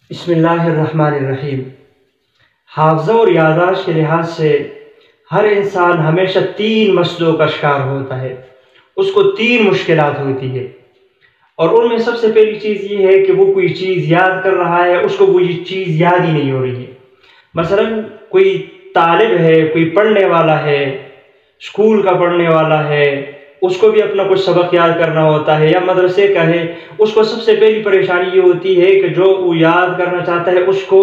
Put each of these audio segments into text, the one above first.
بسم اللہ الرحمن الرحیم۔ حافظہ اور یادداشت کے لحاظ سے ہر انسان ہمیشہ تین مسئلوں کا شکار ہوتا ہے، اس کو تین مشکلات ہوتی ہے، اور ان میں سب سے پہلی چیز یہ ہے کہ وہ کوئی چیز یاد کر رہا ہے، اس کو وہ چیز یاد ہی نہیں ہو رہی ہے۔ مثلا کوئی طالب ہے، کوئی پڑھنے والا ہے، اسکول کا پڑھنے والا ہے، اس کو بھی اپنا کچھ سبق یاد کرنا ہوتا ہے، یا مدرسے کا ہے، اس کو سب سے پہلی پریشانی یہ ہوتی ہے کہ جو وہ یاد کرنا چاہتا ہے اس کو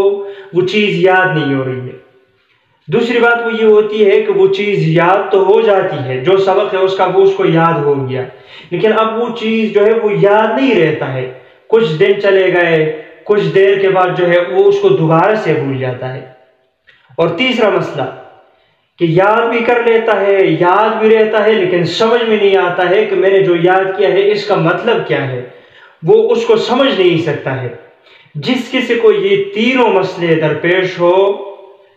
وہ چیز یاد نہیں ہو رہی ہے۔ دوسری بات وہ یہ ہوتی ہے کہ وہ چیز یاد تو ہو جاتی ہے، جو سبق ہے اس کا وہ اس کو یاد ہو گیا، لیکن اب وہ چیز جو ہے وہ یاد نہیں رہتا ہے، کچھ دن چلے گئے، کچھ دیر کے بعد جو ہے وہ اس کو دوبارہ سے بھول جاتا ہے۔ اور تیسرا مسئلہ کہ یاد بھی کر لیتا ہے، یاد بھی رہتا ہے، لیکن سمجھ میں نہیں آتا ہے کہ میں نے جو یاد کیا ہے اس کا مطلب کیا ہے، وہ اس کو سمجھ نہیں سکتا ہے۔ جس کسی کو یہ تینوں مسئلے درپیش ہو،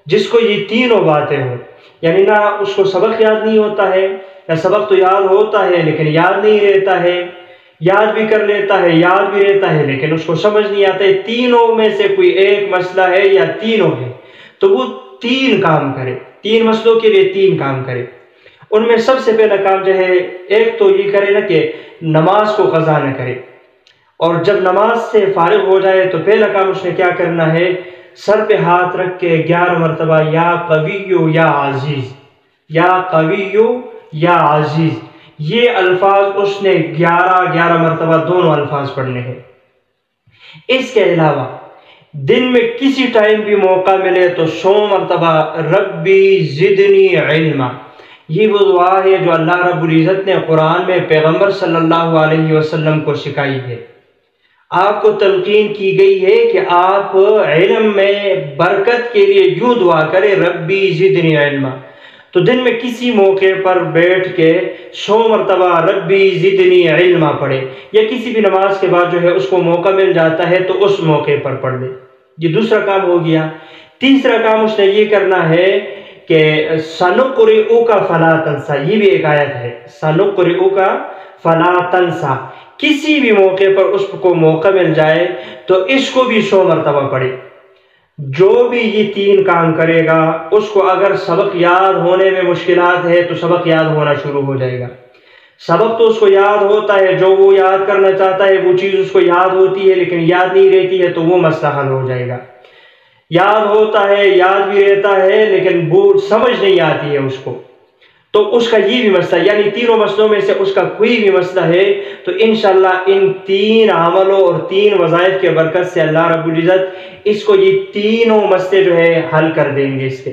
جس کو یہ تینوں باتیں ہوں، یعنی نہ اس کو سبق یاد نہیں ہوتا ہے، یا سبق تو یاد ہوتا ہے لیکن یاد نہیں رہتا ہے، یاد بھی کر لیتا ہے، یاد بھی رہتا ہے لیکن اس کو سمجھ نہیں آتا ہے، تینوں میں سے کوئی ایک مسئلہ ہے یا تینوں ہے، تو وہ تین کام کرے، تین مسئلوں کے لیے تین کام کرے۔ ان میں سب سے پہلا کام جو ہے، ایک تو یہ کرے نا کہ نماز کو قضا نہ کرے، اور جب نماز سے فارغ ہو جائے تو پہلا کام اس نے کیا کرنا ہے، سر پہ ہاتھ رکھ کے 11 مرتبہ یا قویو یا عزیز، یا قویو یا عزیز، یہ الفاظ اس نے 11 مرتبہ دونوں الفاظ پڑھنے ہیں۔ اس کے علاوہ دن میں کسی ٹائم بھی موقع ملے تو 100 مرتبہ ربی زدنی علما، یہ وہ دعا ہے جو اللہ رب العزت نے قرآن میں پیغمبر صلی اللہ علیہ وسلم کو سکھائی ہے۔ آپ کو تلقین کی گئی ہے کہ آپ علم میں برکت کے لیے یوں دعا کریں، ربی زدنی علما۔ تو دن میں کسی موقع پر بیٹھ کے 100 مرتبہ ربی زدنی علما پڑھے، یا کسی بھی نماز کے بعد جو ہے اس کو موقع مل جاتا ہے تو اس موقع پر پڑھ لے۔ یہ دوسرا کام ہو گیا۔ تیسرا کام اس نے یہ کرنا ہے کہ سنقرئک فلا تنسیٰ، یہ بھی ایک آیت ہے، سنقرئک فلا تنسیٰ، کسی بھی موقع پر اس کو موقع مل جائے تو اس کو بھی 100 مرتبہ پڑھے۔ جو بھی یہ تین کام کرے گا، اس کو اگر سبق یاد ہونے میں مشکلات ہے تو سبق یاد ہونا شروع ہو جائے گا۔ سبق تو اس کو یاد ہوتا ہے، جو وہ یاد کرنا چاہتا ہے وہ چیز اس کو یاد ہوتی ہے لیکن یاد نہیں رہتی ہے تو وہ مسئلہ حل ہو جائے گا۔ یاد ہوتا ہے، یاد بھی رہتا ہے لیکن وہ سمجھ نہیں آتی ہے اس کو، تو اس کا یہ بھی مسئلہ، یعنی تینوں مسئلوں میں سے اس کا کوئی بھی مسئلہ ہے تو انشاءاللہ ان تین عملوں اور تین وظائف کے برکت سے اللہ رب العزت اس کو یہ تینوں مسئلے جو ہے حل کر دیں گے اس کے۔